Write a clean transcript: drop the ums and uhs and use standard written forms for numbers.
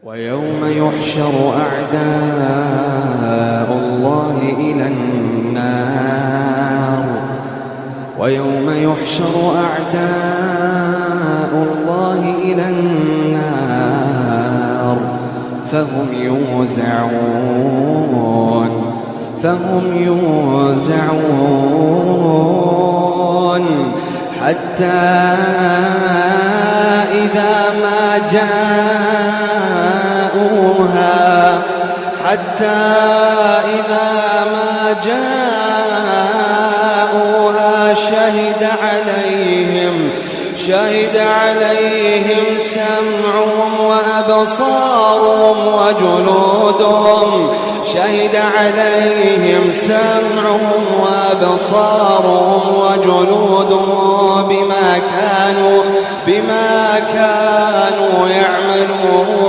ويوم يحشر أعداء الله إلى النار ويوم يحشر أعداء الله إلى النار فهم يوزعون حتى إذا ما جاءوها شهد عليهم سمعهم وأبصارهم وجلودهم بما كانوا يعملون.